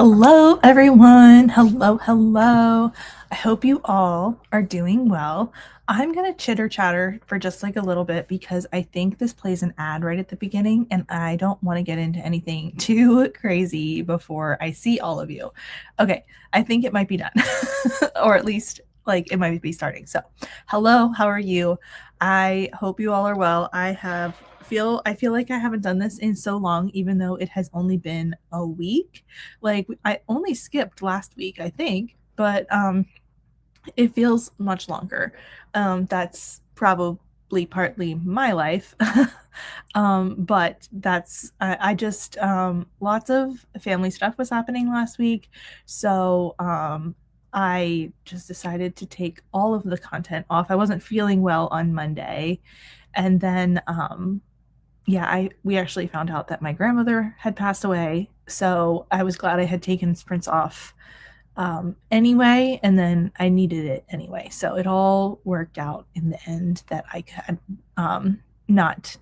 Hello, everyone. Hello. I hope you all are doing well. I'm going to chitter chatter for just like a little bit because I think this plays an ad right at the beginning, and I don't want to get into anything too crazy before I see all of you. Okay, I think it might be done, or at least like it might be starting. So, hello, how are you? I hope you all are well. I feel like I haven't done this in so long, even though it has only been a week. Like I only skipped last week, I think, but it feels much longer. That's probably partly my life. But I just lots of family stuff was happening last week. So I just decided to take all of the content off. I wasn't feeling well on Monday. And then yeah, I we actually found out that my grandmother had passed away, so I was glad I had taken sprints off anyway, and then I needed it anyway. So it all worked out in the end that I could not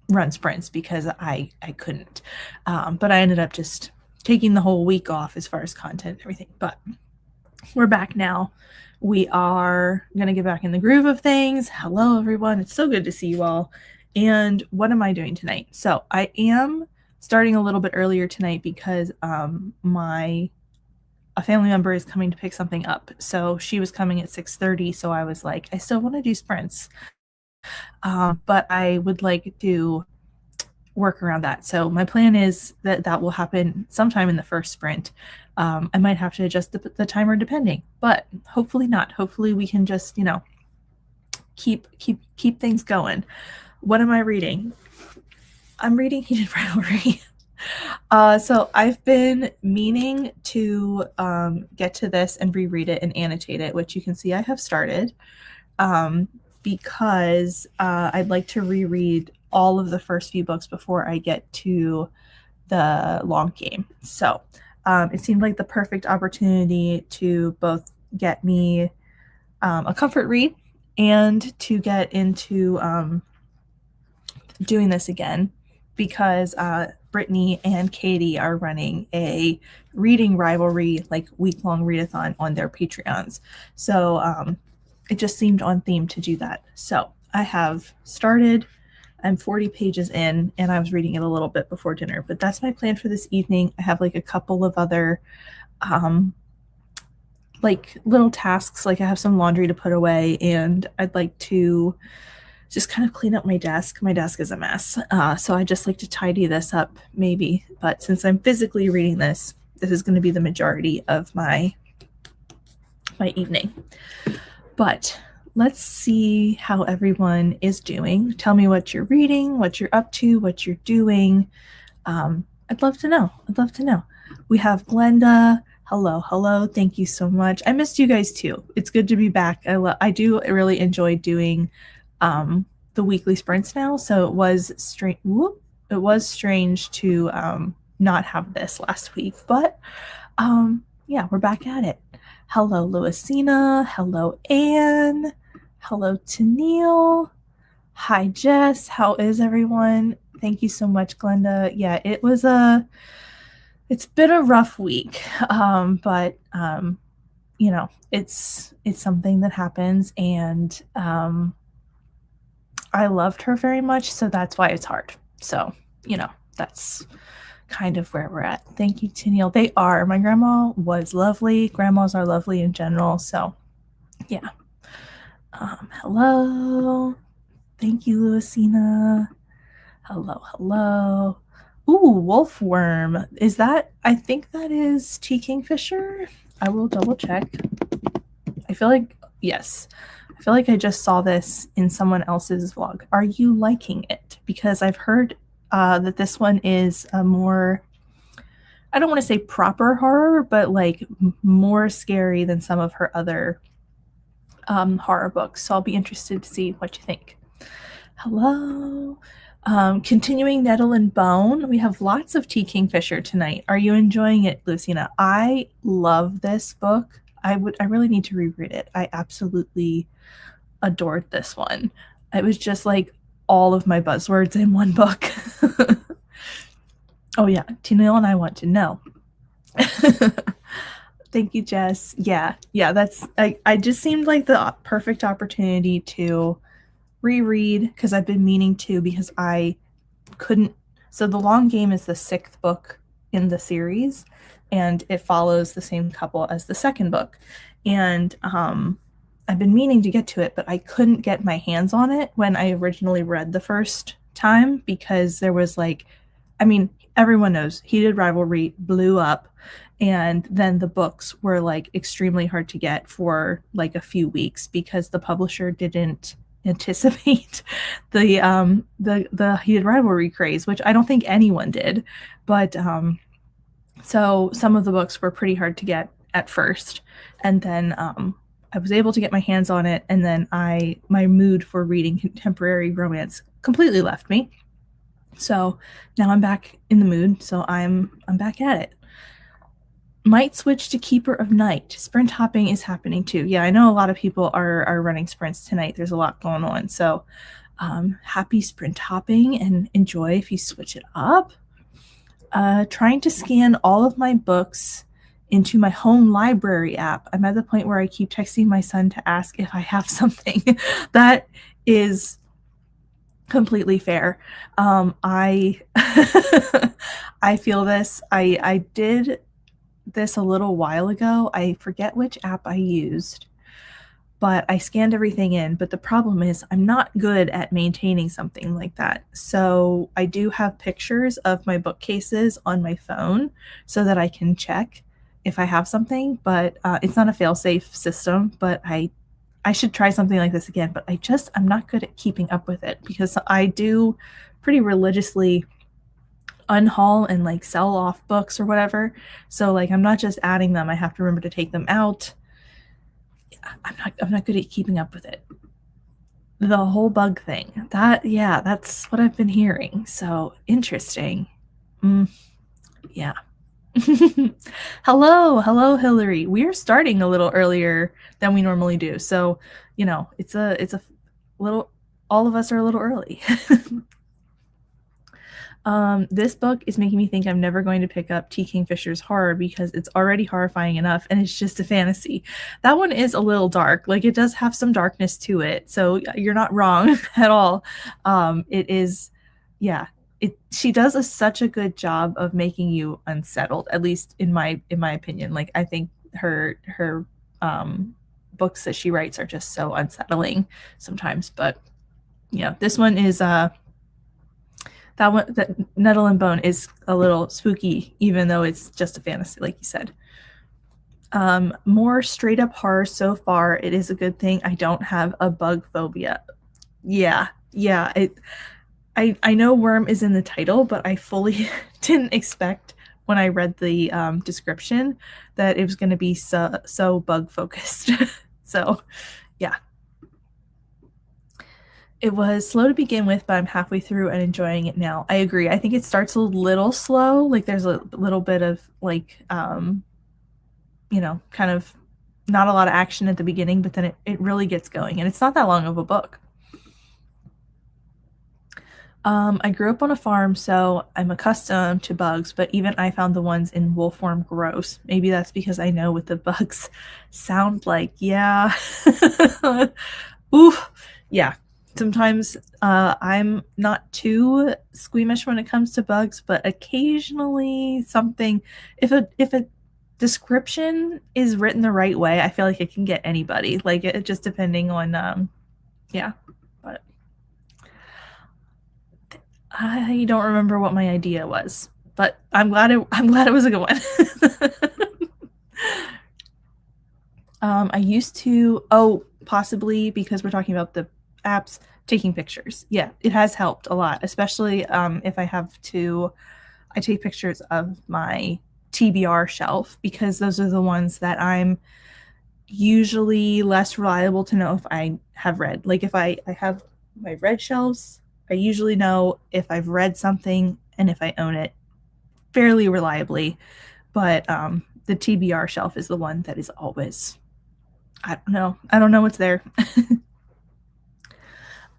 run sprints because I couldn't. But I ended up just taking the whole week off as far as content and everything. But we're back now. We are going to get back in the groove of things. Hello, everyone. It's so good to see you all. And what am I doing tonight? So I am starting a little bit earlier tonight because a family member is coming to pick something up. So she was coming at 6:30. So I was like, I still want to do sprints, but I would like to work around that. So my plan is that will happen sometime in the first sprint. I might have to adjust the timer depending, but hopefully not. Hopefully we can just keep things going. What am I reading? I'm reading Heated Rivalry. So I've been meaning to get to this and reread it and annotate it, which you can see I have started, because I'd like to reread all of the first few books before I get to the long game. So it seemed like the perfect opportunity to both get me a comfort read and to get into doing this again because Brittany and Katie are running a reading rivalry, like week-long readathon on their Patreons. So it just seemed on theme to do that. So I have started. I'm 40 pages in, and I was reading it a little bit before dinner, but that's my plan for this evening. I have like a couple of other like little tasks. Like I have some laundry to put away, and I'd like to just kind of clean up my desk. My desk is a mess. So I just like to tidy this up maybe. But since I'm physically reading this, this is going to be the majority of my evening. But let's see how everyone is doing. Tell me what you're reading, what you're up to, what you're doing. I'd love to know. We have Glenda. Hello. Thank you so much. I missed you guys too. It's good to be back. I do really enjoy doing the weekly sprints now. So it was strange. It was strange to not have this last week, but yeah, we're back at it. Hello, Louisina. Hello, Anne. Hello, Tennille. Hi, Jess. How is everyone? Thank you so much, Glenda. Yeah, it's been a rough week, but it's something that happens, and I loved her very much, so that's why it's hard. So, that's kind of where we're at. Thank you, Tennille. They are. My grandma was lovely. Grandmas are lovely in general. So, yeah. Hello. Thank you, Louisina. Hello. Ooh, Wolfworm. I think that is T. Kingfisher. I will double check. I feel like, yes. I feel like I just saw this in someone else's vlog. Are you liking it? Because I've heard that this one is a more, I don't want to say proper horror, but like more scary than some of her other horror books. So I'll be interested to see what you think. Hello. Continuing Nettle and Bone. We have lots of T. Kingfisher tonight. Are you enjoying it, Lucina? I love this book. I really need to reread it. I absolutely adored this one. It was just like all of my buzzwords in one book. Oh yeah, Tennille and I want to know. Thank you, Jess. Yeah, yeah, I just seemed like the perfect opportunity to reread because I've been meaning to because I couldn't. So the long game is the sixth book in the series, and it follows the same couple as the second book. And I've been meaning to get to it, but I couldn't get my hands on it when I originally read the first time because there was like, I mean, everyone knows heated rivalry blew up, and then the books were like extremely hard to get for like a few weeks because the publisher didn't anticipate the heated rivalry craze, which I don't think anyone did. But so some of the books were pretty hard to get at first, and then I was able to get my hands on it, and then my mood for reading contemporary romance completely left me. So now I'm back in the mood, so I'm back at it. Might switch to Keeper of Night. Sprint hopping is happening too. Yeah, I know a lot of people are running sprints tonight. There's a lot going on. So happy sprint hopping and enjoy if you switch it up. Trying to scan all of my books into my home library app. I'm at the point where I keep texting my son to ask if I have something. That is completely fair. I I feel this. I did this a little while ago. I forget which app I used, but I scanned everything in. But the problem is, I'm not good at maintaining something like that. So I do have pictures of my bookcases on my phone so that I can check if I have something, but it's not a fail-safe system. But I should try something like this again, but I'm not good at keeping up with it because I do pretty religiously unhaul and like sell off books or whatever. So like I'm not just adding them, I have to remember to take them out. I'm not good at keeping up with it. The whole bug thing. That's what I've been hearing. So interesting. Yeah. Hello, Hillary. We're starting a little earlier than we normally do. So, it's a little, all of us are a little early. This book is making me think I'm never going to pick up T. Kingfisher's Horror because it's already horrifying enough and it's just a fantasy. That one is a little dark. Like it does have some darkness to it. So you're not wrong at all. It is, yeah. She does such a good job of making you unsettled, at least in my opinion. Like I think her books that she writes are just so unsettling sometimes. But yeah, this one is that Nettle and Bone is a little spooky, even though it's just a fantasy, like you said. More straight up horror so far. It is a good thing I don't have a bug phobia. Yeah. I know worm is in the title, but I fully didn't expect when I read the description that it was going to be so bug focused. So, yeah. It was slow to begin with, but I'm halfway through and enjoying it now. I agree. I think it starts a little slow. Like there's a little bit of like, kind of not a lot of action at the beginning, but then it really gets going. And it's not that long of a book. I grew up on a farm, so I'm accustomed to bugs, but even I found the ones in wolf form gross. Maybe that's because I know what the bugs sound like. Yeah. Oof. Yeah. Sometimes I'm not too squeamish when it comes to bugs, but occasionally something, if a description is written the right way, I feel like it can get anybody. Like it just depending on yeah. But I don't remember what my idea was, but I'm glad it was a good one. I used to possibly because we're talking about the apps taking pictures. Yeah, it has helped a lot, especially if I take pictures of my TBR shelf because those are the ones that I'm usually less reliable to know if I have read. Like if I have my read shelves, I usually know if I've read something and if I own it fairly reliably. But the TBR shelf is the one that is always, I don't know what's there.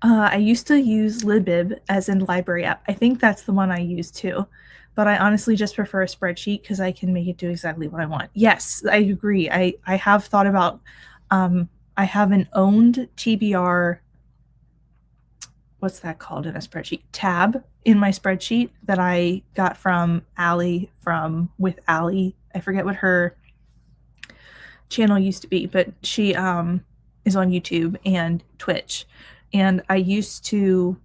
I used to use Libib as in library app. I think that's the one I use too. But I honestly just prefer a spreadsheet because I can make it do exactly what I want. Yes, I agree. I have thought about I have an owned TBR, what's that called in a spreadsheet? Tab in my spreadsheet that I got from Allie from with Allie. I forget what her channel used to be, but she is on YouTube and Twitch. And I used to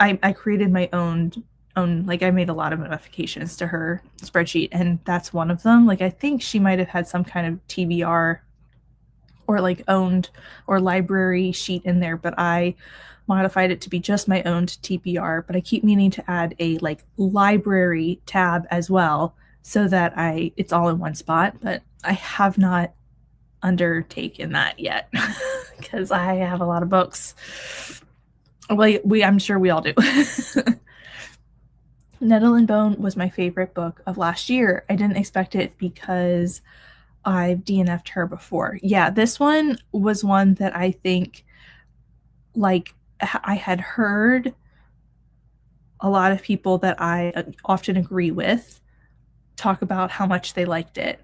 I created my own, like I made a lot of modifications to her spreadsheet, and that's one of them. Like I think she might have had some kind of TBR or like owned or library sheet in there, but I modified it to be just my own TBR. But I keep meaning to add a like library tab as well so that it's all in one spot, but I have not undertaken that yet because I have a lot of books. Well, I'm sure we all do. Nettle and Bone was my favorite book of last year. I didn't expect it because I've DNF'd her before. Yeah, this one was one that I think, like, I had heard a lot of people that I often agree with talk about how much they liked it.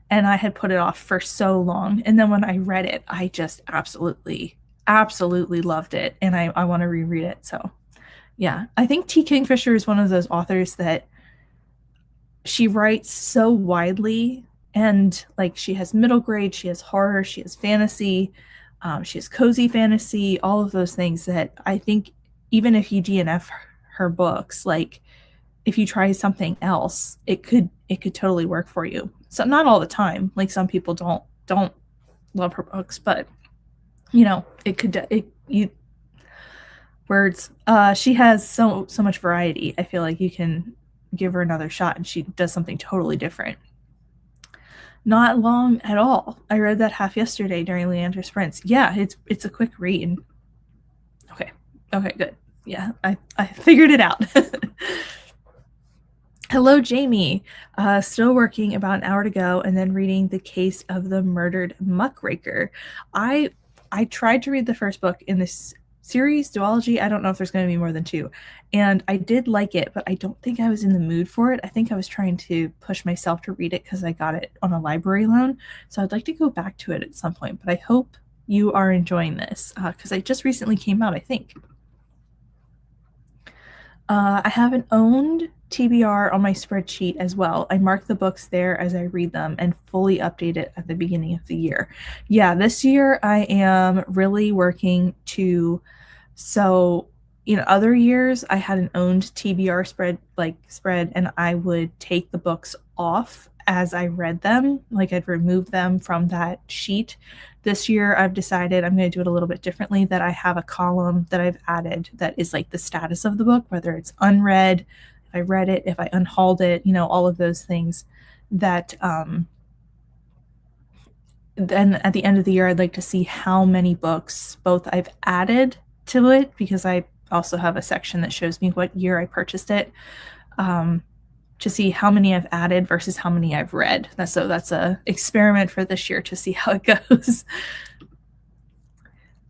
And I had put it off for so long. And then when I read it, I just absolutely, absolutely loved it. And I want to reread it. So, yeah, I think T. Kingfisher is one of those authors that she writes so widely. And like she has middle grade, she has horror, she has fantasy, she has cozy fantasy, all of those things that I think even if you DNF her books, like if you try something else, it could totally work for you. So not all the time. Like some people don't love her books, but you know, it could you words. She has so much variety. I feel like you can give her another shot and she does something totally different. Not long at all. I read that half yesterday during Leander's Sprints. Yeah, it's a quick read. Okay, good. Yeah, I figured it out. Hello, Jamie. Still working, about an hour to go, and then reading The Case of the Murdered Muckraker. I tried to read the first book in this series, duology. I don't know if there's going to be more than two. And I did like it, but I don't think I was in the mood for it. I think I was trying to push myself to read it because I got it on a library loan. So I'd like to go back to it at some point, but I hope you are enjoying this because it just recently came out, I think. I have an owned TBR on my spreadsheet as well. I mark the books there as I read them and fully update it at the beginning of the year. Yeah, this year I am really working to, so other years I had an owned TBR spread and I would take the books off as I read them, like I'd remove them from that sheet. This year I've decided I'm going to do it a little bit differently, that I have a column that I've added that is like the status of the book, whether it's unread, if I read it, if I unhauled it, all of those things that then at the end of the year I'd like to see how many books both I've added to it, because I also have a section that shows me what year I purchased it, to see how many I've added versus how many I've read. That's a experiment for this year to see how it goes.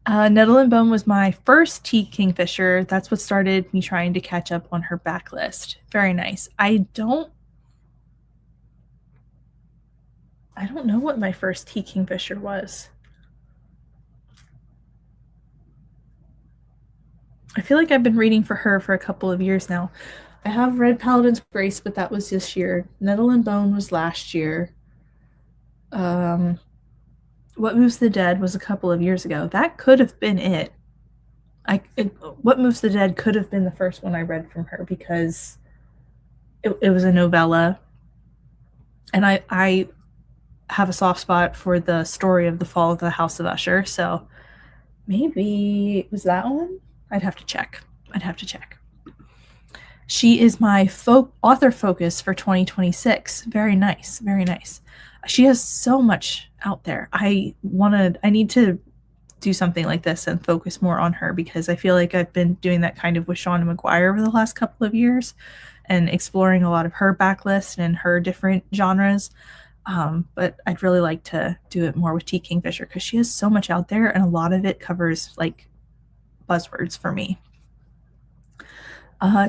Nettle and Bone was my first T. Kingfisher. That's what started me trying to catch up on her backlist. Very nice. I don't know what my first T. Kingfisher was. I feel like I've been reading for her for a couple of years now. I have read Paladin's Grace, but that was this year. Nettle and Bone was last year. What Moves the Dead was a couple of years ago. That could have been it. What Moves the Dead could have been the first one I read from her because it was a novella. And I have a soft spot for the story of the fall of the House of Usher. So maybe it was that one? I'd have to check. She is my author focus for 2026. Very nice. Very nice. She has so much out there. I need to do something like this and focus more on her, because I feel like I've been doing that kind of with Shauna McGuire over the last couple of years and exploring a lot of her backlist and her different genres. But I'd really like to do it more with T. Kingfisher because she has so much out there, and a lot of it covers like buzzwords for me.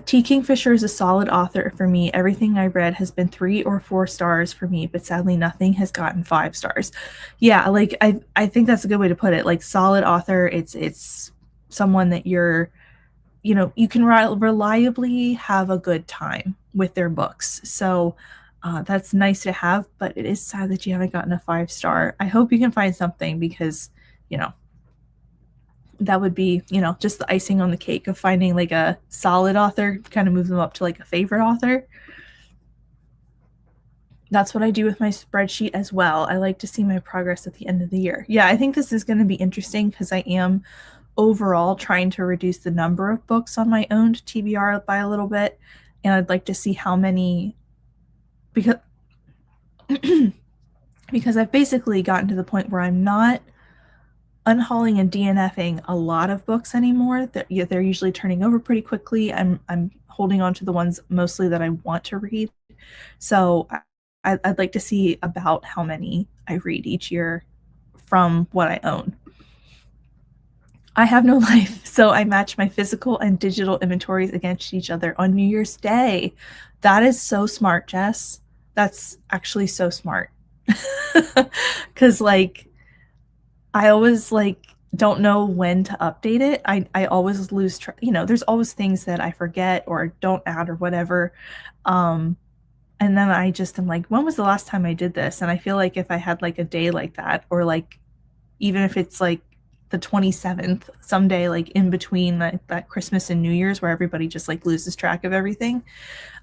T. Kingfisher is a solid author for me. Everything I read has been 3 or 4 stars for me, but sadly nothing has gotten 5 stars. Yeah, like I think that's a good way to put it. Like solid author, it's someone that you can reliably have a good time with their books. So that's nice to have, but it is sad that you haven't gotten a 5 star. I hope you can find something because, you know, that would be, just the icing on the cake of finding like a solid author, kind of move them up to like a favorite author. That's what I do with my spreadsheet as well. I like to see my progress at the end of the year. Yeah, I think this is going to be interesting because I am overall trying to reduce the number of books on my owned TBR by a little bit. And I'd like to see how many, because because I've basically gotten to the point where I'm not unhauling and DNFing a lot of books anymore. They're usually turning over pretty quickly. I'm holding on to the ones mostly that I want to read. So I'd like to see about how many I read each year from what I own. I have no life, so I match my physical and digital inventories against each other on New Year's Day. That is so smart, Jess. That's actually so smart. Cuz like I always like don't know when to update it. I always lose track. There's always things that I forget or don't add or whatever. Um and then I just am like, when was the last time I did this? And I feel like if I had like a day like that, or like even if it's like the 27th, someday like in between that Christmas and New Year's where everybody just like loses track of everything,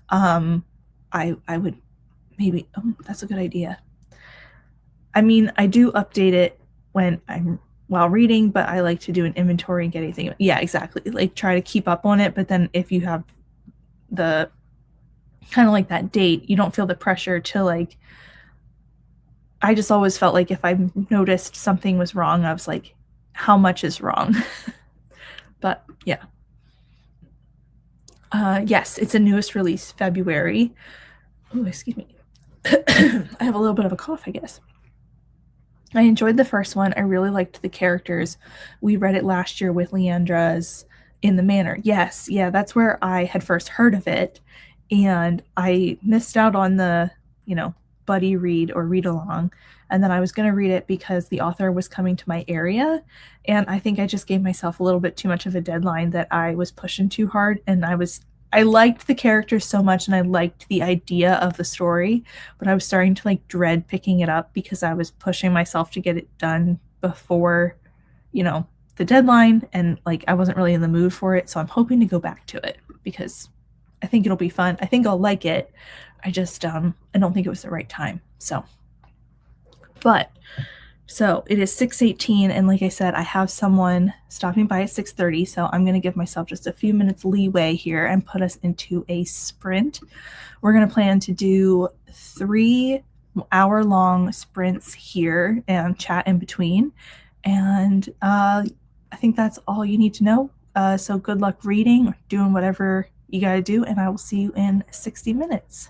um, I would maybe, that's a good idea. I mean, I do update it when I'm while reading, but I like to do an inventory and get anything. Yeah, exactly. Like try to keep up on it, but then if you have the kind of like that date, you don't feel the pressure to like. I just always felt like if I noticed something was wrong, I was like, how much is wrong? But yeah. Yes, it's a newest release, February. Oh, excuse me. I have a little bit of a cough, I guess. I enjoyed the first one. I really liked the characters. We read it last year with Leandra's in the Manor. Yes, yeah, that's where I had first heard of it. And I missed out on the, buddy read or read along. And then I was going to read it because the author was coming to my area. And I think I just gave myself a little bit too much of a deadline that I was pushing too hard. And I liked the characters so much and I liked the idea of the story, but I was starting to like dread picking it up because I was pushing myself to get it done before, you know, the deadline, and like I wasn't really in the mood for it. So I'm hoping to go back to it because I think it'll be fun. I think I'll like it. I don't think it was the right time. But so it is 6:18, and like I said, I have someone stopping by at 6:30, so I'm going to give myself just a few minutes leeway here and put us into a sprint. We're going to plan to do 3-hour-long sprints here and chat in between, and I think that's all you need to know. So good luck reading or doing whatever you got to do, and I will see you in 60 minutes.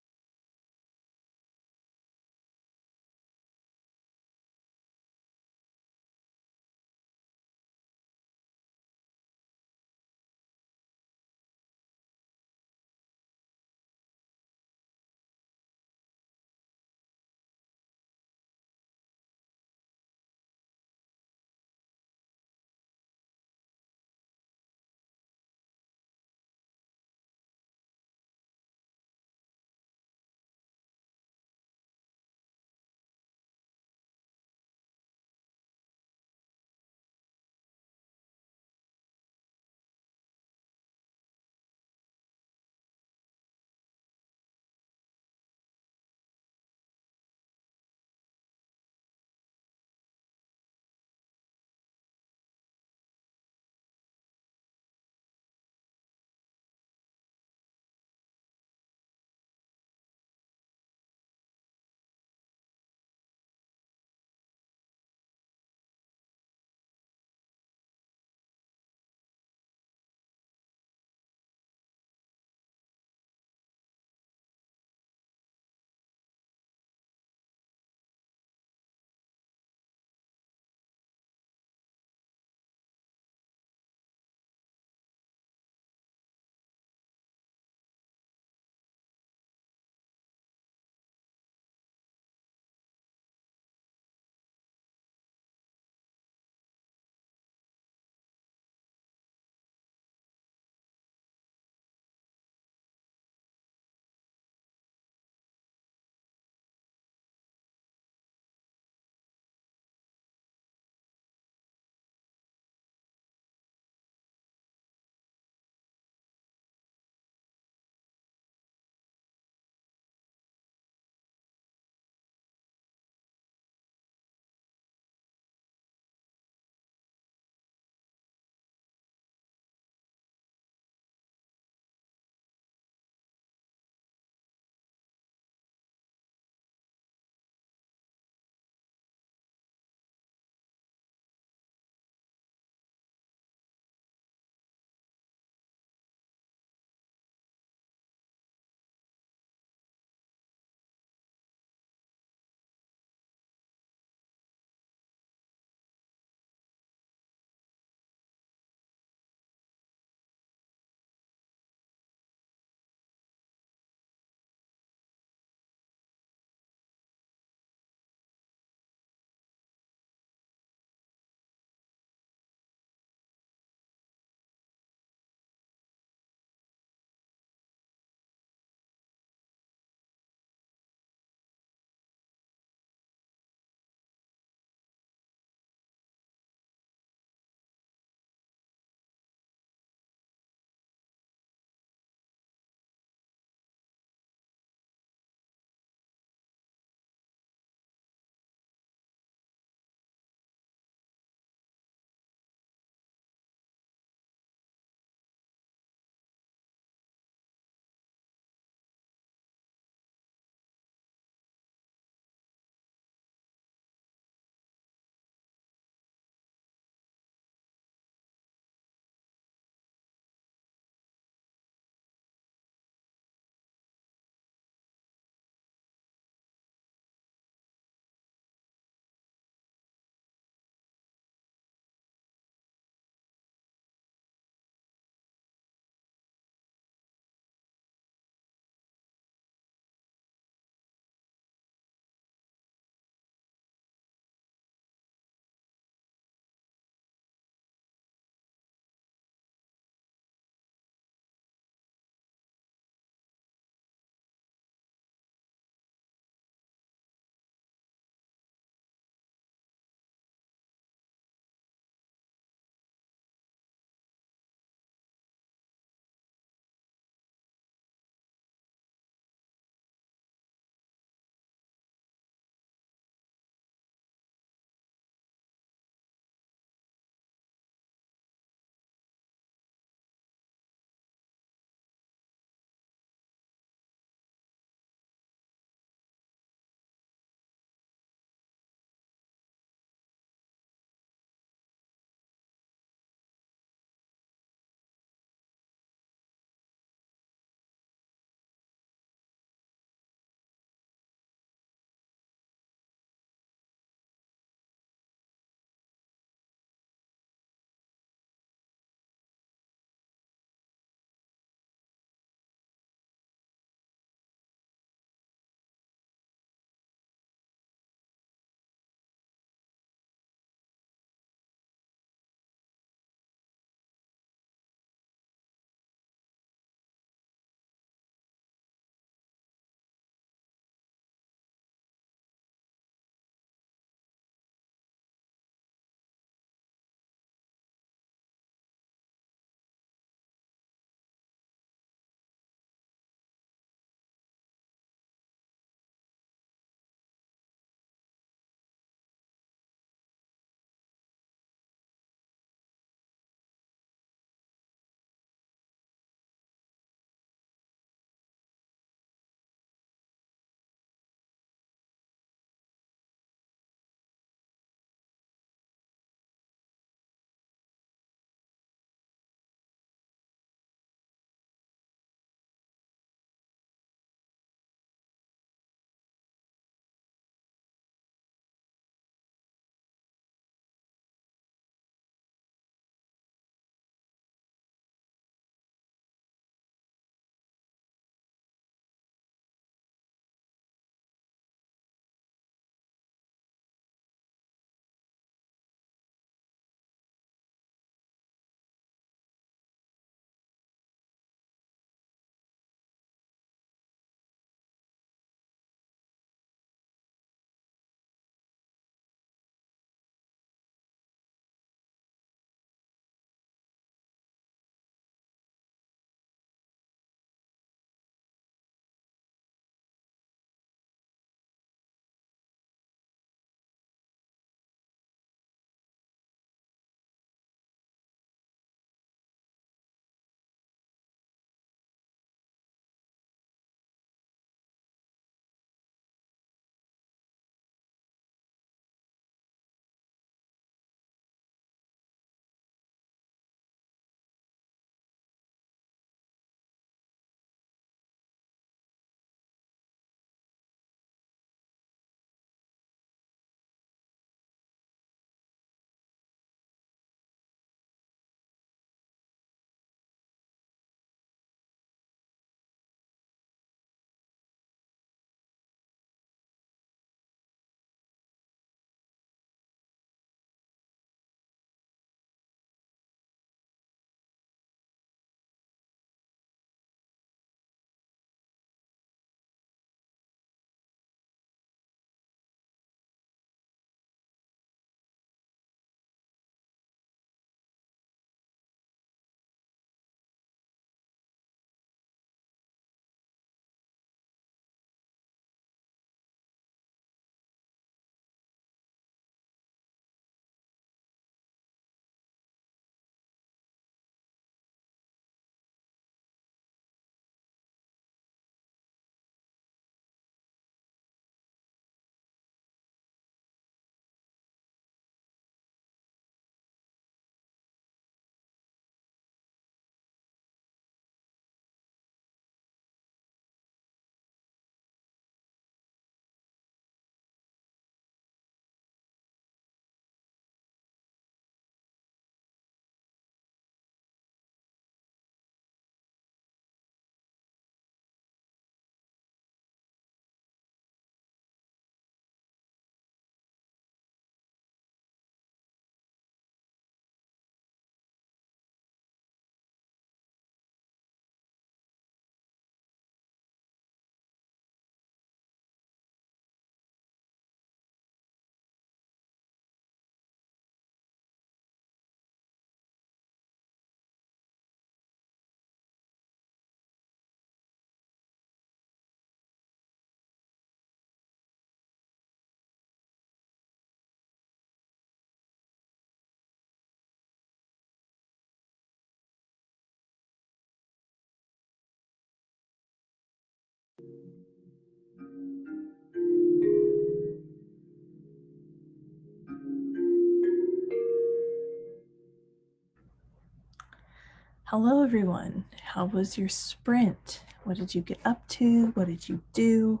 Hello, everyone. How was your sprint? What did you get up to? What did you do?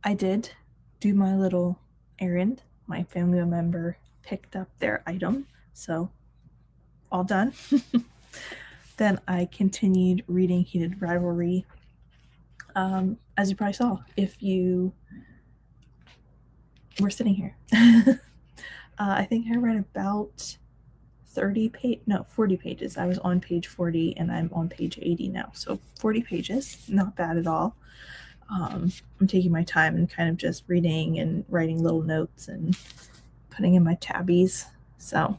I did do my little errand. My family member picked up their item, so all done. Then I continued reading Heated Rivalry. As you probably saw, if you were sitting here. I think I read about 40 pages. I was on page 40 and I'm on page 80 now. So 40 pages, not bad at all. I'm taking my time and kind of just reading and writing little notes and putting in my tabbies. So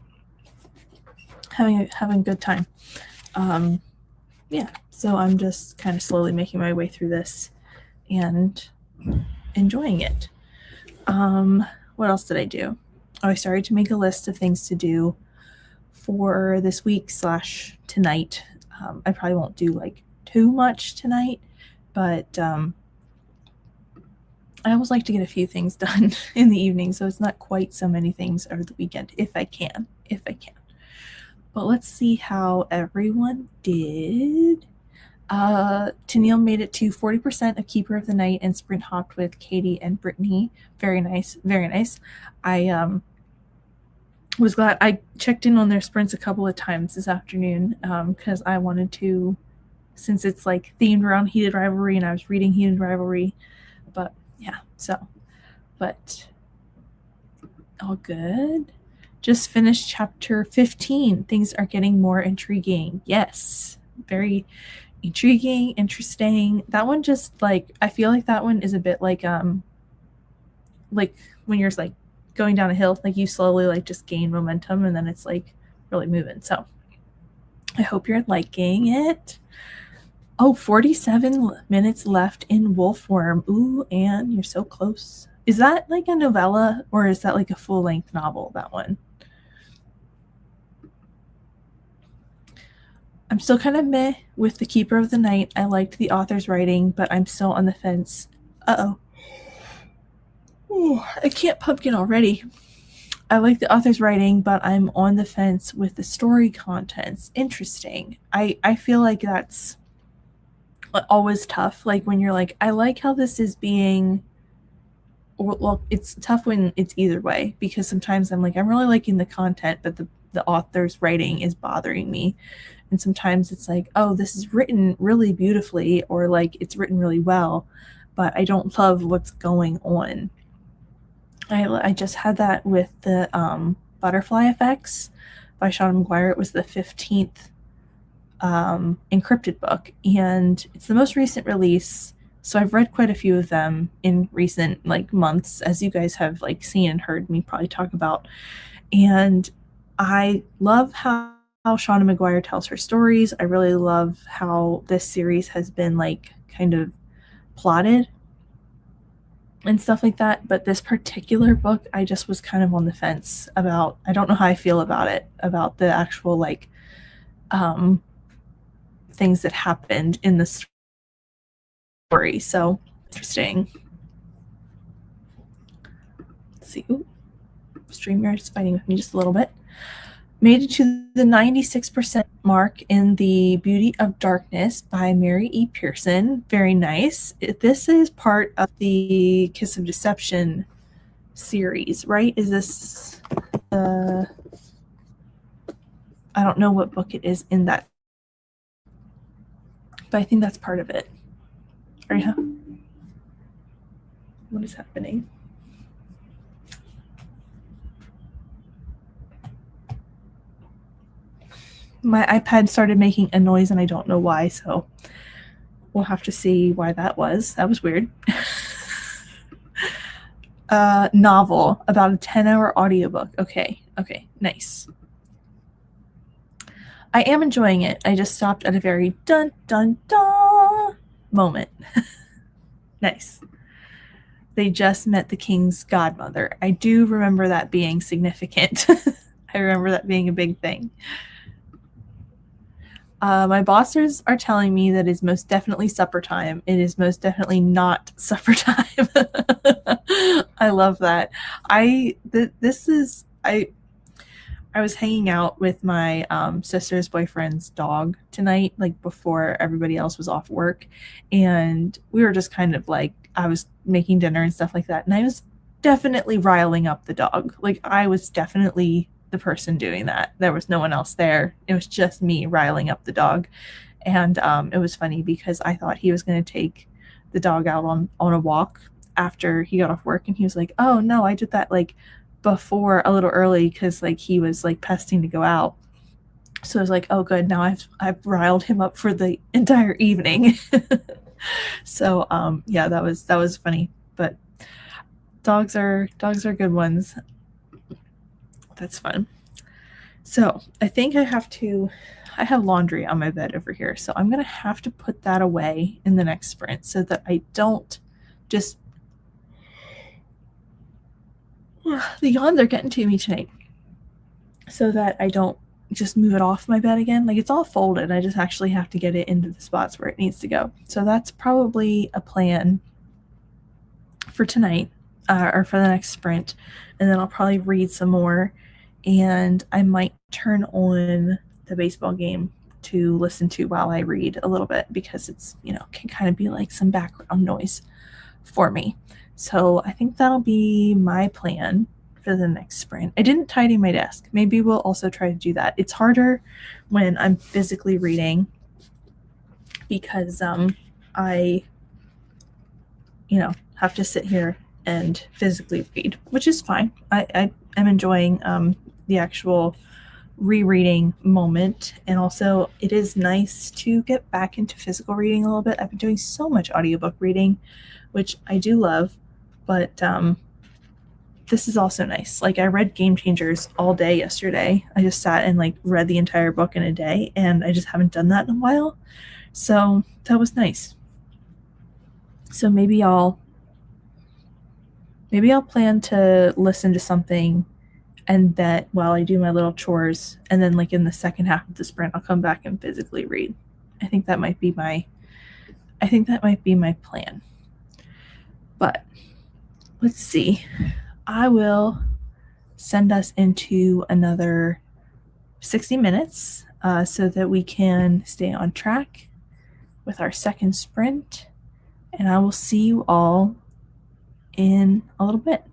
having a good time. Yeah, so I'm just kind of slowly making my way through this and enjoying it. What else did I do? Oh, I started to make a list of things to do for this week / tonight. I probably won't do like too much tonight, but I always like to get a few things done in the evening, so it's not quite so many things over the weekend if I can. But let's see how everyone did. Tennille made it to 40% of Keeper of the Night and sprint hopped with Katie and Brittany. Very nice, very nice. I was glad I checked in on their sprints a couple of times this afternoon because I wanted to, since it's like themed around Heated Rivalry and I was reading Heated Rivalry. But yeah, but all good. Just finished chapter 15. Things are getting more intriguing. Yes, very intriguing, interesting. That one just like, I feel like that one is a bit like when you're like going down a hill, like you slowly like just gain momentum and then it's like really moving. So I hope you're liking it. Oh, 47 minutes left in Wolfworm. Ooh, Anne, you're so close. Is that like a novella or is that like a full-length novel, that one? I'm still kind of meh with The Keeper of the Night. I liked the author's writing, but I'm still on the fence. Uh-oh. Ooh, I can't pumpkin already. I like the author's writing, but I'm on the fence with the story contents. Interesting. I feel like that's always tough. Like when you're like, I like how this is being, well, it's tough when it's either way because sometimes I'm like, I'm really liking the content, but the author's writing is bothering me. And sometimes it's like, oh, this is written really beautifully or like it's written really well, but I don't love what's going on. I just had that with the Butterfly Effects by Sean McGuire. It was the 15th encrypted book, and it's the most recent release. So I've read quite a few of them in recent like months, as you guys have like seen and heard me probably talk about. And I love how Shauna McGuire tells her stories. I really love how this series has been like kind of plotted and stuff like that. But this particular book, I just was kind of on the fence about. I don't know how I feel about it, about the actual like things that happened in the story. So interesting. Let's see. Ooh, StreamYard is fighting with me just a little bit. Made it to the 96% mark in The Beauty of Darkness by Mary E. Pearson. Very nice. This is part of the Kiss of Deception series, right? Is this I don't know what book it is in that, but I think that's part of it. What is happening? My iPad started making a noise and I don't know why, so we'll have to see why that was. That was weird. Novel about a 10-hour audiobook. Okay, nice. I am enjoying it. I just stopped at a very dun dun dun moment. Nice. They just met the king's godmother. I do remember that being significant. I remember that being a big thing. My bosses are telling me that it's most definitely supper time. It is most definitely not supper time. I love that. I was hanging out with my sister's boyfriend's dog tonight, like before everybody else was off work, and we were just kind of like I was making dinner and stuff like that, and I was definitely riling up the dog. Like I was definitely the person doing that. There was no one else there. It was just me riling up the dog, and it was funny because I thought he was going to take the dog out on a walk after he got off work, and he was like, "Oh no, I did that like before a little early because like he was like pesting to go out." So I was like, "Oh good, now I've riled him up for the entire evening." So yeah, that was funny, but dogs are good ones. That's fun. So I think I have laundry on my bed over here. So I'm going to have to put that away in the next sprint so that I don't just, the yawns are getting to me tonight, so that I don't just move it off my bed again. Like it's all folded. I just actually have to get it into the spots where it needs to go. So that's probably a plan for tonight, or for the next sprint. And then I'll probably read some more, and I might turn on the baseball game to listen to while I read a little bit because it's, can kind of be like some background noise for me. So I think that'll be my plan for the next sprint. I didn't tidy my desk. Maybe we'll also try to do that. It's harder when I'm physically reading because I have to sit here and physically read, which is fine. I am enjoying the actual rereading moment, and also it is nice to get back into physical reading a little bit. I've been doing so much audiobook reading, which I do love, but this is also nice. Like I read Game Changers all day yesterday. I just sat and like read the entire book in a day, and I just haven't done that in a while. So that was nice. So maybe I'll plan to listen to something, and that while I do my little chores, and then like in the second half of the sprint I'll come back and physically read. I think that might be my I think that might be my plan. But let's see. I will send us into another 60 minutes, so that we can stay on track with our second sprint, and I will see you all in a little bit.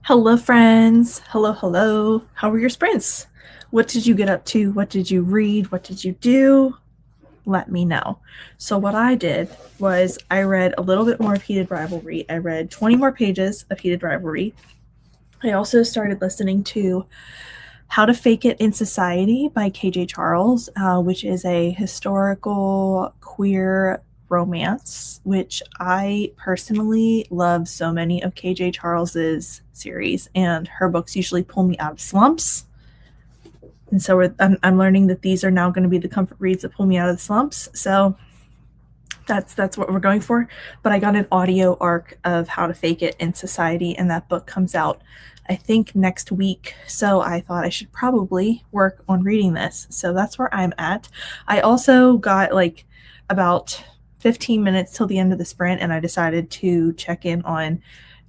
Hello, friends. Hello, hello. How were your sprints? What did you get up to? What did you read? What did you do? Let me know. So, what I did was I read a little bit more of Heated Rivalry. I read 20 more pages of Heated Rivalry. I also started listening to How to Fake It in Society by KJ Charles, which is a historical queer romance, which I personally love so many of KJ Charles's series, and her books usually pull me out of slumps. And so I'm learning that these are now going to be the comfort reads that pull me out of the slumps. So that's what we're going for. But I got an audio arc of How to Fake It in Society, and that book comes out, I think, next week. So I thought I should probably work on reading this. So that's where I'm at. I also got like about 15 minutes till the end of the sprint, and I decided to check in on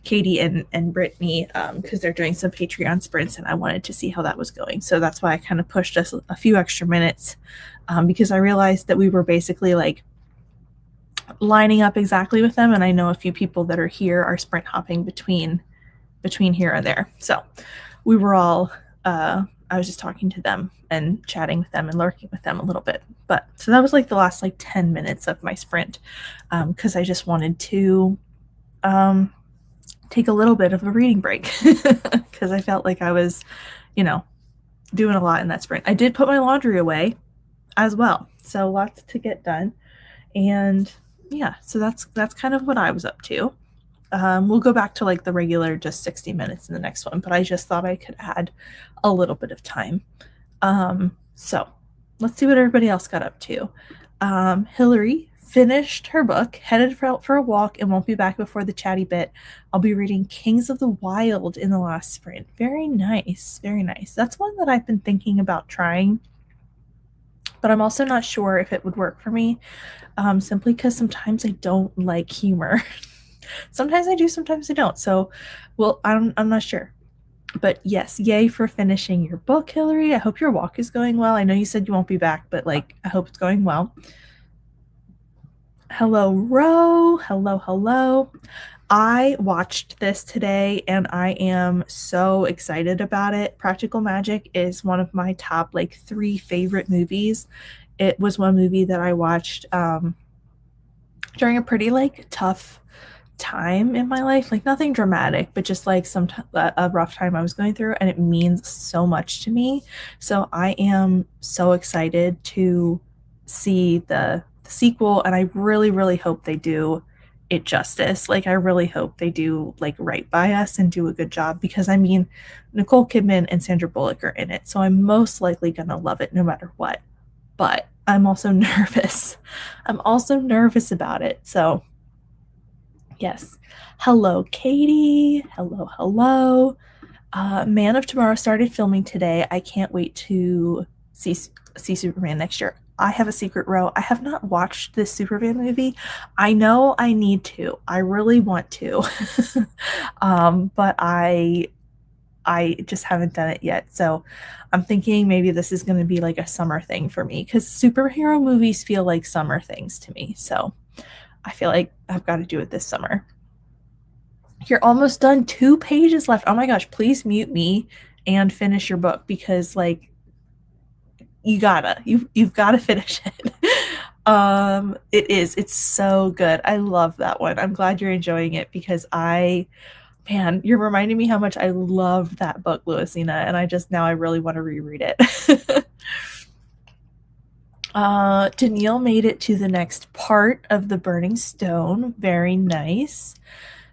Katie and Brittany because they're doing some Patreon sprints, and I wanted to see how that was going. So that's why I kind of pushed us a few extra minutes because I realized that we were basically like lining up exactly with them, and I know a few people that are here are sprint hopping between here and there. So we were all I was just talking to them and chatting with them and lurking with them a little bit. But so that was like the last like 10 minutes of my sprint because I just wanted to take a little bit of a reading break because I felt like I was, doing a lot in that sprint. I did put my laundry away as well, so lots to get done. And yeah, so that's kind of what I was up to. We'll go back to like the regular just 60 minutes in the next one, but I just thought I could add a little bit of time. So let's see what everybody else got up to. Hillary finished her book, headed for a walk, and won't be back before the chatty bit. I'll be reading Kings of the Wild in the last sprint. Very nice, very nice. That's one that I've been thinking about trying, but I'm also not sure if it would work for me, simply because sometimes I don't like humor. Sometimes I do, sometimes I don't. So, well, I'm not sure. But yes, yay for finishing your book, Hillary. I hope your walk is going well. I know you said you won't be back, but like, I hope it's going well. Hello, Ro. Hello, hello. I watched this today and I am so excited about it. Practical Magic is one of my top like 3 favorite movies. It was one movie that I watched during a pretty like tough time in my life, like nothing dramatic, but just like a rough time I was going through, and it means so much to me. So I am so excited to see the sequel, and I really, really hope they do it justice. Like I really hope they do like right by us and do a good job, because I mean, Nicole Kidman and Sandra Bullock are in it, so I'm most likely gonna love it no matter what. But I'm also nervous. I'm also nervous about it. So yes. Hello, Katie. Hello, hello. Man of Tomorrow started filming today. I can't wait to see Superman next year. I have a secret, Row. I have not watched this Superman movie. I know I need to. I really want to. But I just haven't done it yet. So I'm thinking maybe this is going to be like a summer thing for me, because superhero movies feel like summer things to me. So I feel like I've got to do it this summer. You're almost done. 2 pages left. Oh my gosh, please mute me and finish your book, because like you've gotta finish it. It's so good. I love that one. I'm glad you're enjoying it, because man, you're reminding me how much I love that book, Louisina, and I really want to reread it. Danielle made it to the next part of the Burning Stone. Very nice.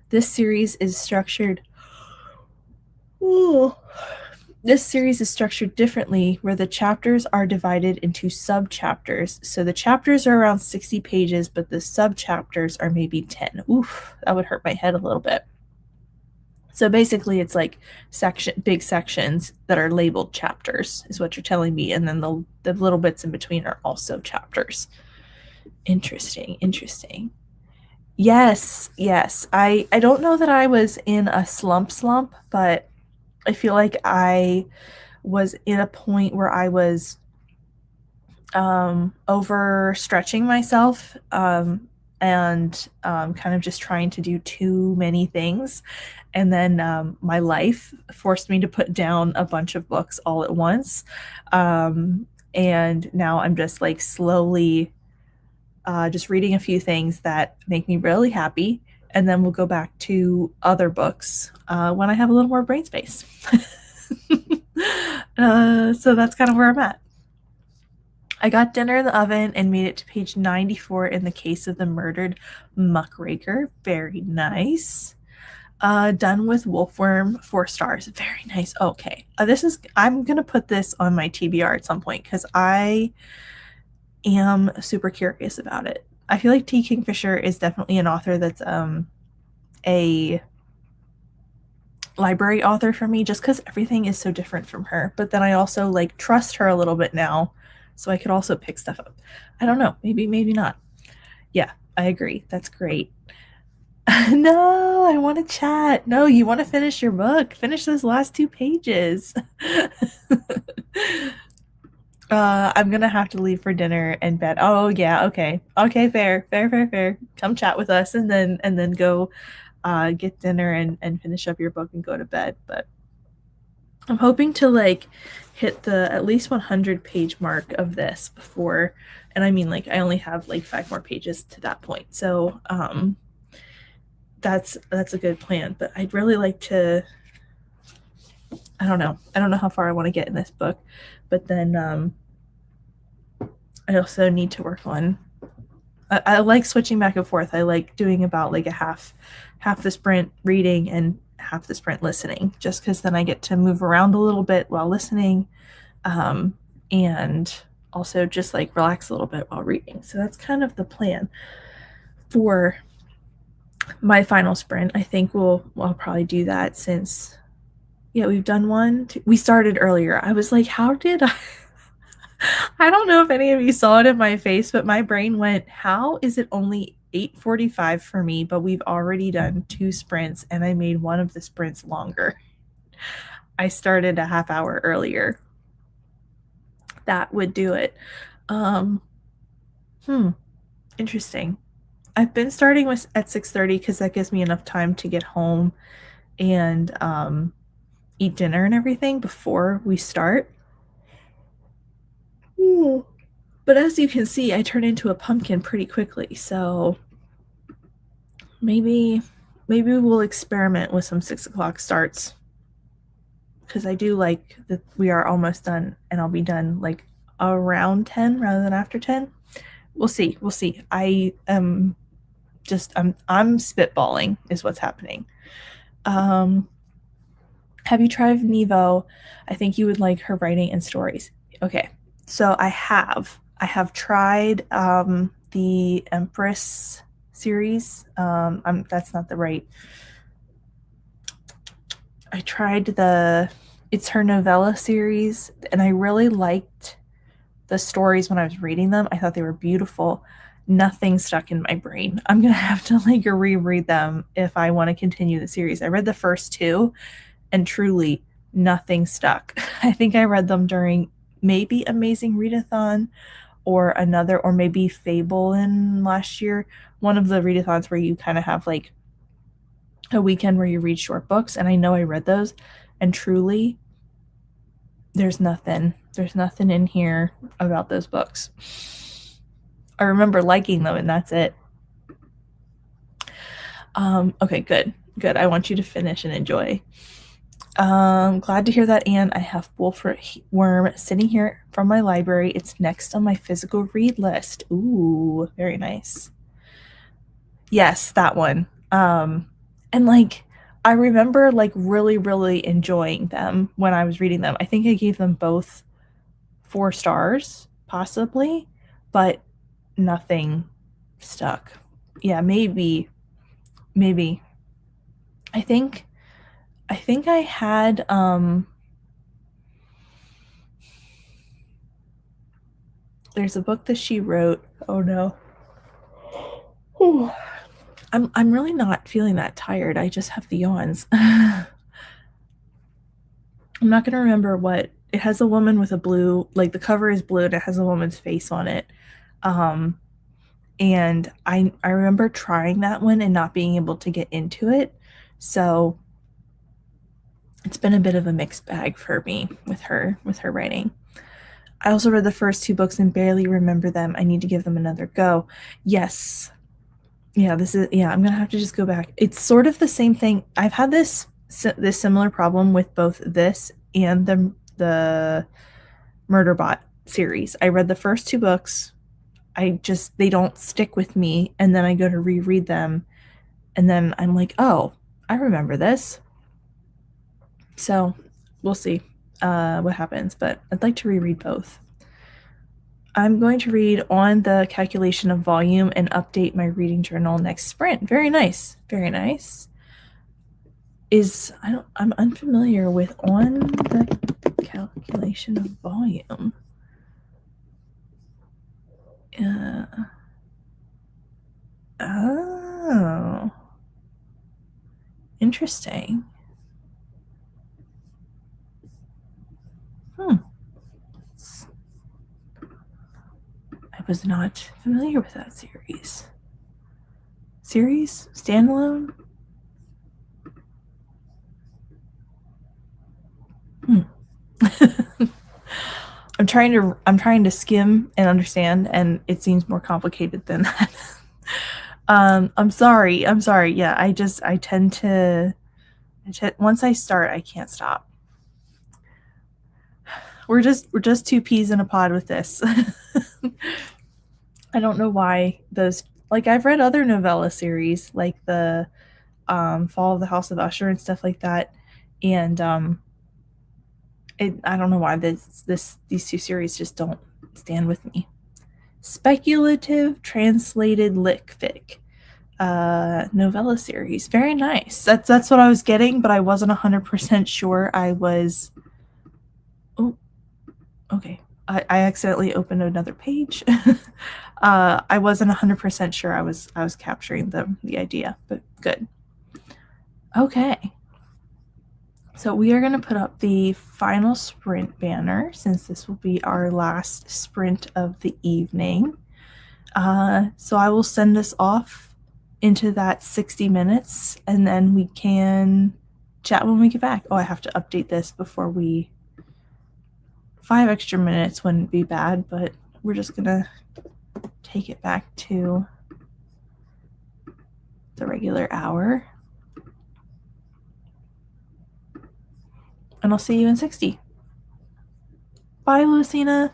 This series is structured differently, where the chapters are divided into sub-chapters. So the chapters are around 60 pages, but the sub-chapters are maybe 10. Oof, that would hurt my head a little bit. So basically it's like big sections that are labeled chapters is what you're telling me, and then the little bits in between are also chapters. Interesting. Yes. I don't know that I was in a slump, but I feel like I was in a point where I was overstretching myself, and kind of just trying to do too many things. And then my life forced me to put down a bunch of books all at once. And now I'm just like slowly just reading a few things that make me really happy. And then we'll go back to other books when I have a little more brain space. So that's kind of where I'm at. I got dinner in the oven and made it to page 94 in the case of the murdered muckraker. Very nice. Done with Wolfworm, 4 stars. Very nice. Okay. I'm going to put this on my TBR at some point because I am super curious about it. I feel like T. Kingfisher is definitely an author that's a library author for me just because everything is so different from her. But then I also like trust her a little bit now, so I could also pick stuff up. I don't know. Maybe not. Yeah, I agree. That's great. No, I want to chat. No, you want to finish your book. Finish those last 2 pages. I'm gonna have to leave for dinner and bed. Oh yeah, okay. Okay, fair. Come chat with us and then go get dinner and finish up your book and go to bed. But I'm hoping to like hit the at least 100 page mark of this before, and I mean like I only have like 5 more pages to that point. So that's a good plan. But I'd really like to, I don't know how far I want to get in this book, but then I also need to work on, I like switching back and forth. I like doing about like a half the sprint reading and half the sprint listening, just because then I get to move around a little bit while listening, and also just like relax a little bit while reading. So that's kind of the plan for my final sprint. I think I'll probably do that since, yeah, we've done one. We started earlier. I was like, how did I don't know if any of you saw it in my face, but my brain went, how is it only 8:45 for me, but we've already done 2 sprints and I made one of the sprints longer. I started a half hour earlier. That would do it. Interesting. I've been starting at 6:30 because that gives me enough time to get home and eat dinner and everything before we start. Ooh. But as you can see, I turn into a pumpkin pretty quickly, so maybe we'll experiment with some 6 o'clock starts, because I do like that we are almost done, and I'll be done like around 10 rather than after 10. We'll see. I am I'm spitballing is what's happening. Have you tried Nevo? I think you would like her writing and stories. Okay, so I have tried the Empress series. That's not the right. I tried it's her novella series, and I really liked the stories when I was reading them. I thought they were beautiful. Nothing stuck in my brain. I'm gonna have to like reread them if I want to continue the series. I read the first 2, and truly nothing stuck. I think I read them during maybe Amazing Readathon or another, or maybe Fable in last year. One of the readathons where you kind of have like a weekend where you read short books, and I know I read those, and truly there's nothing in here about those books. I remember liking them, and that's it. Okay, good. I want you to finish and enjoy. Glad to hear that, Anne. I have Wolfworm sitting here from my library. It's next on my physical read list. Ooh, very nice. Yes, that one. And like I remember like really enjoying them when I was reading them. I think I gave them both 4 stars, possibly, but nothing stuck. Yeah, maybe. I think I had there's a book that she wrote. Oh no. Whew. I'm really not feeling that tired. I just have the yawns. I'm not gonna remember what it has. A woman with a blue, like the cover is blue and it has a woman's face on it. and I remember trying that one and not being able to get into it. So it's been a bit of a mixed bag for me with her writing. I also read the first two books and barely remember them. I need to give them another go. Yes. Yeah, I'm going to have to just go back. It's sort of the same thing. I've had this similar problem with both this and the Murderbot series. I read the first two books. They don't stick with me, and then I go to reread them, and then I'm like, "Oh, I remember this." So, we'll see what happens, but I'd like to reread both. I'm going to read On the Calculation of Volume and update my reading journal next sprint. Very nice. Very nice. I'm unfamiliar with On the Calculation of Volume. Oh. Interesting. Hmm. I was not familiar with that series. Series? Standalone? Hmm. I'm trying to skim and understand, and it seems more complicated than that. I'm sorry. I'm sorry. Yeah, I tend to once I start, I can't stop. We're just two peas in a pod with this. I don't know why those, like, I've read other novella series like the Fall of the House of Usher and stuff like that, and I don't know why these two series just don't stand with me. Speculative translated lit fic novella series. Very nice. That's what I was getting, but I wasn't 100% sure I was. Oh, okay. I accidentally opened another page. I wasn't 100% sure I was capturing the idea, but good. Okay. So we are going to put up the final sprint banner since this will be our last sprint of the evening. So I will send us off into that 60 minutes and then we can chat when we get back. Oh, I have to update this before 5 extra minutes wouldn't be bad, but we're just going to take it back to the regular hour. And I'll see you in 60. Bye, Lucina.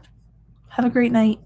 Have a great night.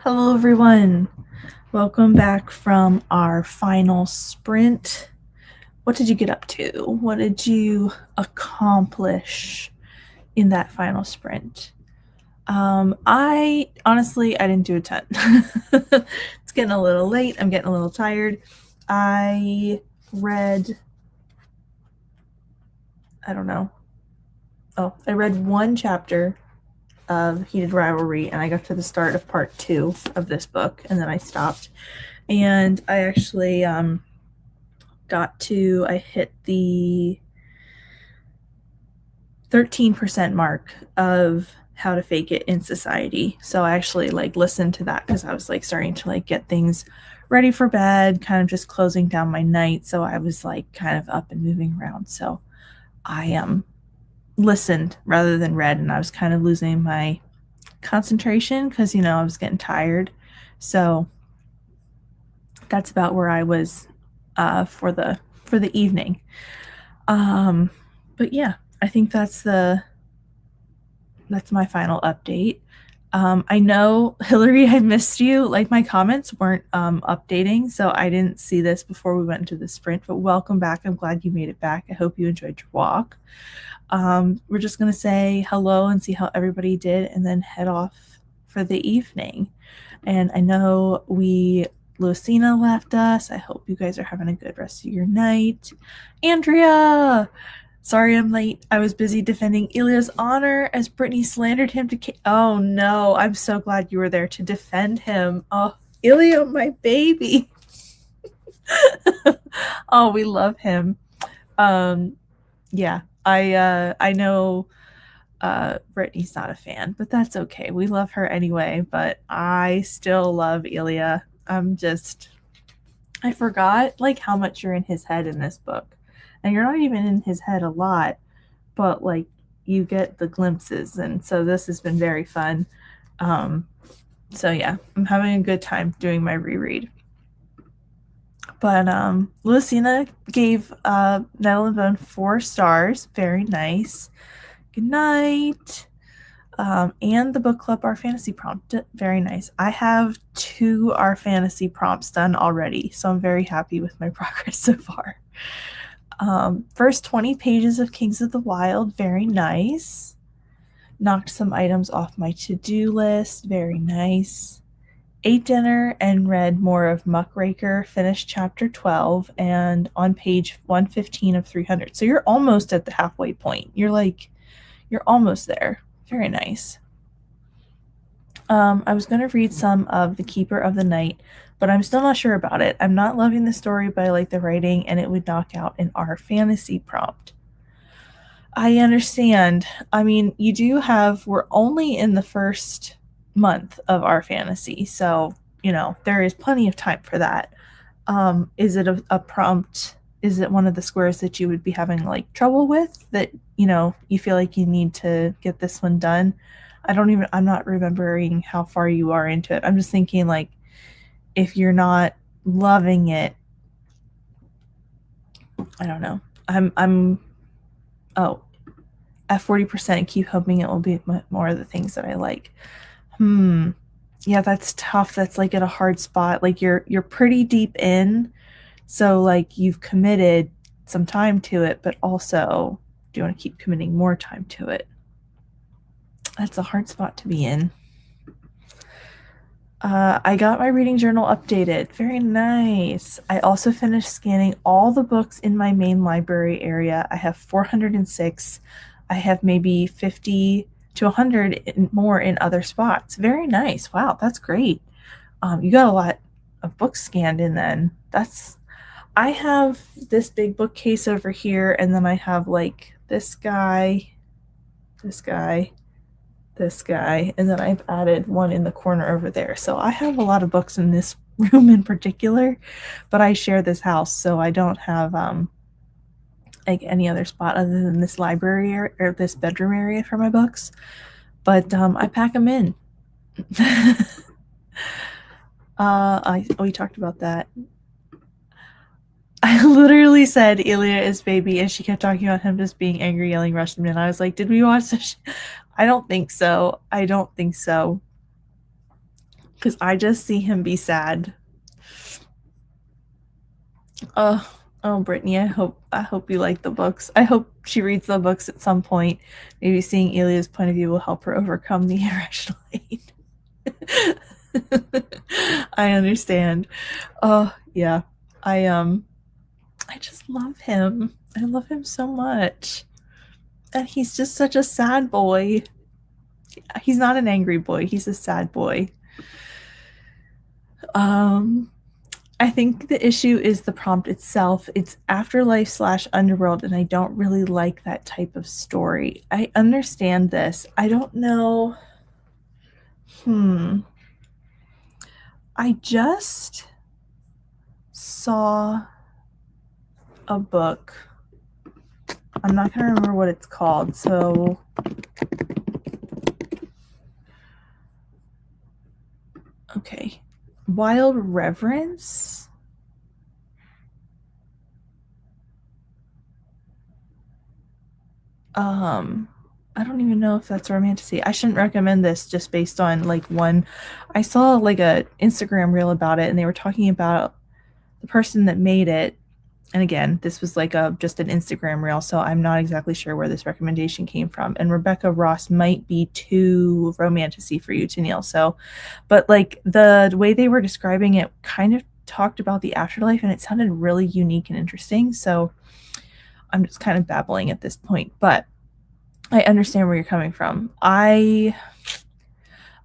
Hello, everyone. Welcome back from our final sprint. What did you get up to? What did you accomplish in that final sprint? I honestly, I didn't do a ton. It's getting a little late. I'm getting a little tired. I read, I don't know. Oh, I read one chapter of Heated Rivalry, and I got to the start of part 2 of this book, and then I stopped. And I actually I hit the 13% mark of How to Fake It in Society. So I actually listened to that because I was starting to get things ready for bed, kind of just closing down my night. So I was kind of up and moving around. So I listened rather than read, and I was kind of losing my concentration because I was getting tired. So that's about where I was for the evening. But yeah, I think that's my final update. I know, Hillary, I missed you. My comments weren't updating, so I didn't see this before we went into the sprint, but welcome back. I'm glad you made it back. I hope you enjoyed your walk. We're just going to say hello and see how everybody did and then head off for the evening. And I know Lucina left us. I hope you guys are having a good rest of your night. Andrea! Sorry I'm late. I was busy defending Ilya's honor as Brittany slandered him to Oh no, I'm so glad you were there to defend him. Oh, Ilya, my baby. Oh, we love him. Yeah, I know Brittany's not a fan, but that's okay. We love her anyway, but I still love Ilya. I forgot how much you're in his head in this book. And you're not even in his head a lot, but you get the glimpses, and so this has been very fun. So yeah, I'm having a good time doing my reread. But Lucina gave Nettle and Bone 4 stars. Very nice. Good night. And the book club Our Fantasy prompt. Very nice. I have 2 Our Fantasy prompts done already, so I'm very happy with my progress so far. First 20 pages of Kings of the Wild, very nice. Knocked some items off my to-do list, very nice. Ate dinner and read more of Muckraker, finished chapter 12, and on page 115 of 300. So you're almost at the halfway point. You're almost there. Very nice. I was going to read some of The Keeper of the Night, but I'm still not sure about it. I'm not loving the story, but I like the writing, and it would knock out an Our Fantasy prompt. I understand. I mean, we're only in the first month of Our Fantasy, so, there is plenty of time for that. Is it a prompt? Is it one of the squares that you would be having trouble with that, you feel like you need to get this one done? I'm not remembering how far you are into it. I'm just thinking if you're not loving it, I don't know. At 40%, keep hoping it will be more of the things that I like. Yeah, that's tough. That's at a hard spot. You're pretty deep in, so you've committed some time to it, but also do you want to keep committing more time to it? That's a hard spot to be in. I got my reading journal updated. Very nice. I also finished scanning all the books in my main library area. I have 406. I have maybe 50 to 100 more in other spots. Very nice. Wow, that's great. You got a lot of books scanned in then. I have this big bookcase over here, and then I have this guy, this guy, this guy, and then I've added one in the corner over there. So I have a lot of books in this room in particular, but I share this house, so I don't have any other spot other than this library or this bedroom area for my books. But I pack them in. We talked about that. I literally said Ilya is baby, and she kept talking about him just being angry, yelling Russian, and I was like, did we watch this? I don't think so. because I just see him be sad. Oh, Brittany, I hope you like the books. I hope she reads the books at some point. Maybe seeing Elia's point of view will help her overcome the irrational hate. I understand. Oh, yeah. I just love him. I love him so much. And he's just such a sad boy. He's not an angry boy, he's a sad boy. I think the issue is the prompt itself. It's afterlife slash underworld, and I don't really like that type of story. I understand this. I don't know. I just saw a book. I'm not going to remember what it's called, so okay. Wild Reverence. I don't even know if that's romantasy. I shouldn't recommend this just based on like one. I saw like a Instagram reel about it, and they were talking about the person that made it. And again, this was like just an Instagram reel, so I'm not exactly sure where this recommendation came from. And Rebecca Ross might be too romantasy for you, Tennille. So, but like the way they were describing it kind of talked about the afterlife, and it sounded really unique and interesting. So I'm just kind of babbling at this point, but I understand where you're coming from.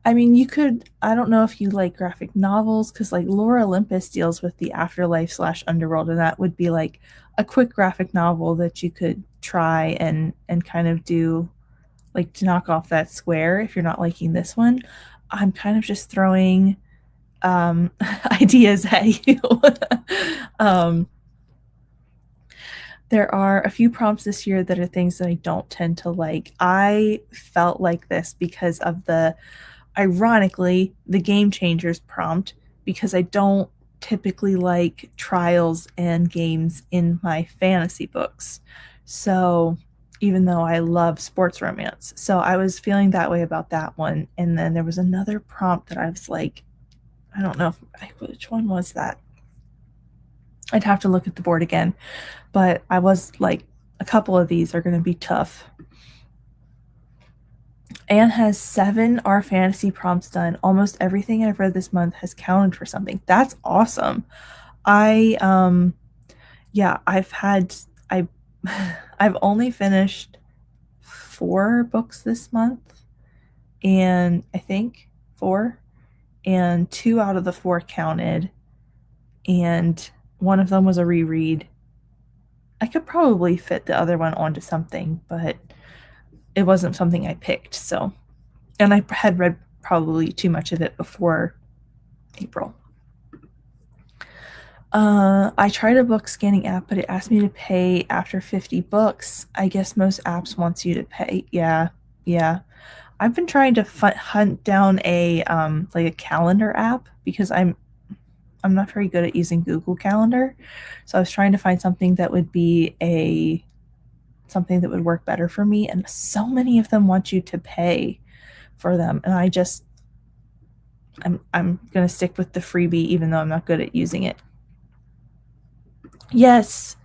I mean, you could, I don't know if you like graphic novels, because like Laura Olympus deals with the afterlife slash underworld, and that would be like a quick graphic novel that you could try and kind of do, like, to knock off that square if you're not liking this one. I'm kind of just throwing ideas at you. There are a few prompts this year that are things that I don't tend to like. I felt like this because of ironically, the Game Changers prompt, because I don't typically like trials and games in my fantasy books. So, even though I love sports romance. So, I was feeling that way about that one. And then there was another prompt that I was like, I don't know which one was that. I'd have to look at the board again. But I was like, a couple of these are going to be tough. Anne has 7 R fantasy prompts done. Almost everything I've read this month has counted for something. That's awesome. Yeah, I I've only finished 4 books this month, and I think 4, and 2 out of the 4 counted, and one of them was a reread. I could probably fit the other one onto something, but it wasn't something I picked. So, and I had read probably too much of it before April. I tried a book scanning app, but it asked me to pay after 50 books. I guess most apps wants you to pay. Yeah. I've been trying to hunt down a like a calendar app, because I'm not very good at using Google Calendar. So I was trying to find something that would be something that would work better for me, and so many of them want you to pay for them, and I'm going to stick with the freebie even though I'm not good at using it. Yes.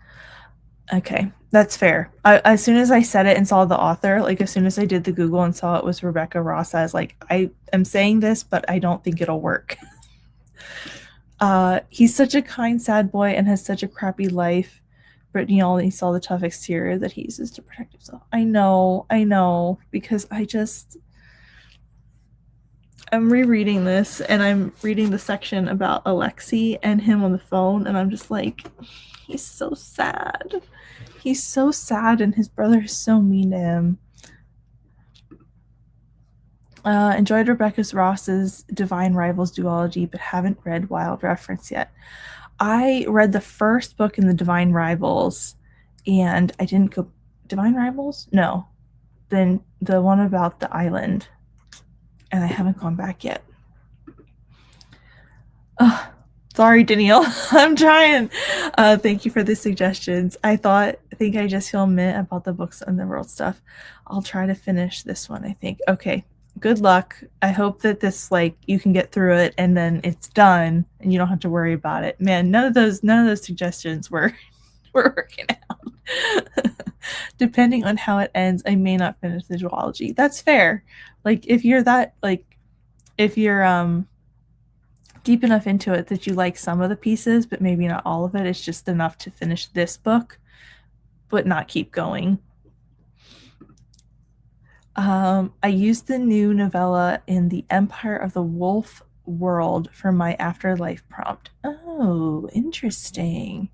Okay, that's fair. As soon as I said it and saw the author, like as soon as I did the Google and saw it was Rebecca Ross, I was like, I am saying this, but I don't think it'll work. He's such a kind, sad boy and has such a crappy life. Brittany only saw the tough exterior that he uses to protect himself. I know, because I'm rereading this, and I'm reading the section about Alexei and him on the phone, and I'm just like, he's so sad. He's so sad, and his brother is so mean to him. Enjoyed Rebecca Ross's Divine Rivals duology, but haven't read Wild Reference yet. I read the first book in the Divine Rivals, and I didn't go. Divine Rivals? No. Then the one about the island, and I haven't gone back yet. Sorry, Danielle. I'm trying. Thank you for the suggestions. I think I just feel meh about the books and the world stuff. I'll try to finish this one, I think. Okay. good luck. I hope that this, like, you can get through it and then it's done and you don't have to worry about it. Man, none of those suggestions were were working out. Depending on how it ends, I may not finish the duology. That's fair. Like if you're that like if you're deep enough into it that you like some of the pieces but maybe not all of it, it's just enough to finish this book but not keep going. I used the new novella in the Empire of the Wolf world for my afterlife prompt. Oh, interesting.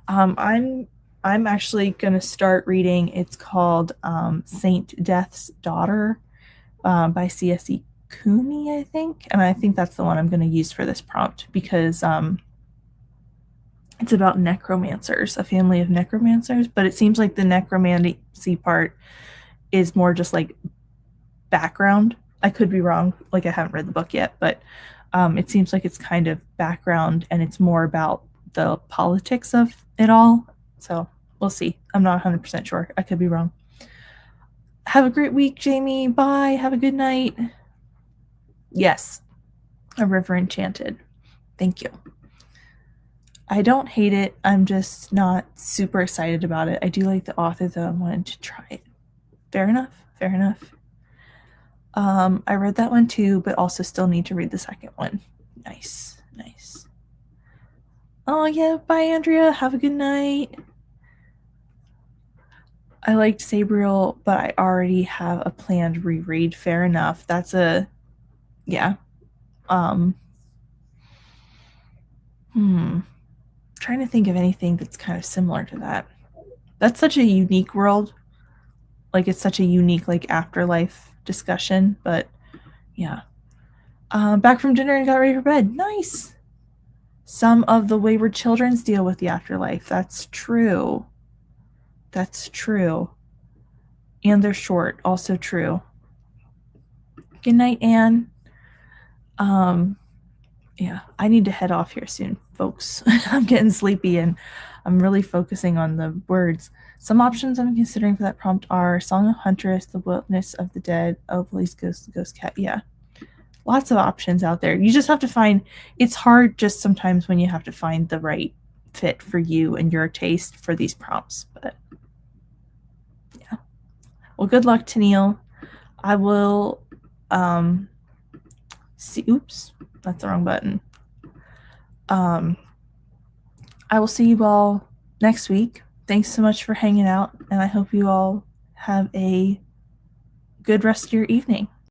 I'm actually gonna start reading. It's called Saint Death's Daughter by C.S.E. Cooney, I think, and I think that's the one I'm going to use for this prompt because it's about necromancers, a family of necromancers, but it seems like the necromancy part is more just like background. I could be wrong, like I haven't read the book yet, but it seems like it's kind of background and it's more about the politics of it all. So we'll see. I'm not 100% sure. I could be wrong. Have a great week, Jamie. Bye. Have a good night. Yes, A River Enchanted. Thank you. I don't hate it. I'm just not super excited about it. I do like the author, though. I wanted to try it. Fair enough. Fair enough. I read that one too, but also still need to read the second one. Nice. Nice. Oh, yeah. Bye, Andrea. Have a good night. I liked Sabriel, but I already have a planned reread. Fair enough. That's a, yeah. Trying to think of anything that's kind of similar to that. That's such a unique world. Like it's such a unique like afterlife discussion, but yeah. Back from dinner and got ready for bed. Nice. Some of the wayward children's deal with the afterlife. That's true. That's true. And they're short. Also true. Good night, Anne. Yeah, I need to head off here soon, folks. I'm getting sleepy and I'm really focusing on the words. Some options I'm considering for that prompt are Song of Huntress, The Wilderness of the Dead, Oh Please Ghost, The Ghost Cat. Yeah, lots of options out there. You just have to find, it's hard just sometimes when you have to find the right fit for you and your taste for these prompts. But yeah. Well, good luck, Tennille. I will see. Oops, that's the wrong button. I will see you all next week. Thanks so much for hanging out, and I hope you all have a good rest of your evening.